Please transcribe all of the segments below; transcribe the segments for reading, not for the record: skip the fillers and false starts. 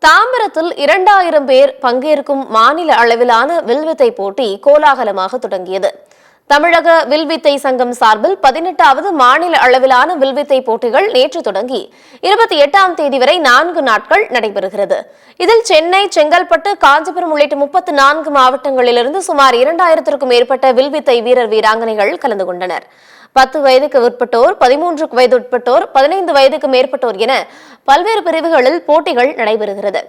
தாம்பரத்தில் 2000 பேர் பங்கேற்கும் மாநில அளவிலான வில்வித்தை போட்டி கோலாகலமாக தொடங்கியது. தமிழக வில்வித்தை சங்கம் சார்பில் 18வது மாநில அளவிலான வில்வித்தை போட்டிகள் நேற்று தொடங்கி 28ஆம் தேதி வரை 4 நாட்கள் நடைபெறுகிறது. இதில் சென்னை, செங்கல்பட்டு, காஞ்சிபுரம் உள்ளிட்ட 34 மாவட்டங்களிலிருந்து சுமார் 2000க்கும் மேற்பட்ட வில்வித்தை வீரர் வீராங்கனைகள் கலந்து கொண்டனர். 10 வயதுக்கு உட்பட்டோர், 13 வயது உட்பட்டோர், 15 வயதுக்கு மேற்பட்டோர் என பல்வேறு பிரிவுகளில் போட்டிகள் நடைபெறுகிறது.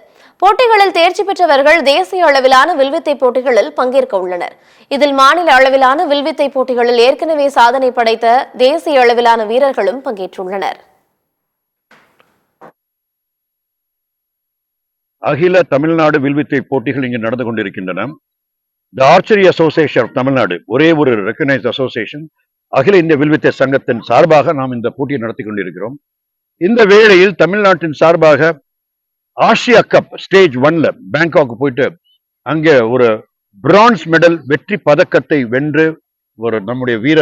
போட்டிகளில் தேர்ச்சி பெற்றவர்கள் தேசிய அளவிலான வில்வித்தை போட்டிகளில் பங்கேற்க உள்ளனர். இதில் மாநில அளவிலான வில்வித்தை போட்டிகளில் ஏற்கனவே சாதனை படைத்த தேசிய அளவிலான வீரர்களும் பங்கேற்றுள்ளனர். அகில தமிழ்நாடு வில்வித்தை போட்டிகள் இங்கு நடந்து கொண்டிருக்கின்றன. தி ஆர்ச்சரி அசோசியேஷன் ஆஃப் தமிழ்நாடு, ஒரே ஒரு ரெகனைஸ்ட் அசோசியேஷன், அகில இந்திய வில்வித்தை சங்கத்தின் சார்பாக நாம் இந்த போட்டியை நடத்தி கொண்டிருக்கிறோம். இந்த வேளையில் தமிழ்நாட்டின் சார்பாக ஆசியா கப் ஸ்டேஜ் 1ல பேங்காக் போயிட்டு அங்கே ஒரு பிரான்ஸ் மெடல் வெற்றி பதக்கத்தை வென்று ஒரு நம்முடைய வீர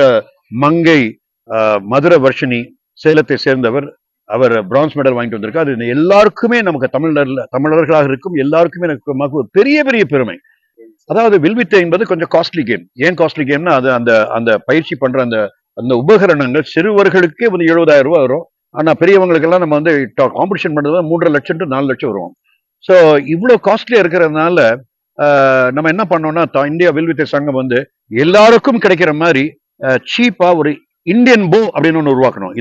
மங்கை மதுர வர்ஷினி, சேலத்தை சேர்ந்தவர், அவர் பிரான்ஸ் மெடல் வாங்கிட்டு வந்திருக்கார். அது எல்லாருக்குமே நமக்கு தமிழர்களாக இருக்கும் எல்லாருக்குமே எனக்கு பெரிய பெரிய பெருமை. அதாவது வில்வித்தை என்பது கொஞ்சம் காஸ்ட்லி கேம். ஏன் காஸ்ட்லி கேம்னா அது அந்த அந்த பயிற்சி பண்ற அந்த அந்த உபகரணங்கள் சிறுவர்களுக்கே 70,000 ரூபாய் வரும். ஆனா பெரியவங்களுக்கெல்லாம் நம்ம காம்படிஷன் பண்றது 3.5 லட்சம் to 4 லட்சம் வரும். ஸோ இவ்வளவு காஸ்ட்லியா இருக்கிறதுனால நம்ம என்ன பண்ணோம்னா இந்தியா வில்வித்தை சங்கம் எல்லாருக்கும் கிடைக்கிற மாதிரி சீப்பா ஒரு இந்தியன் போ அப்படின்னு ஒன்று உருவாக்கணும்.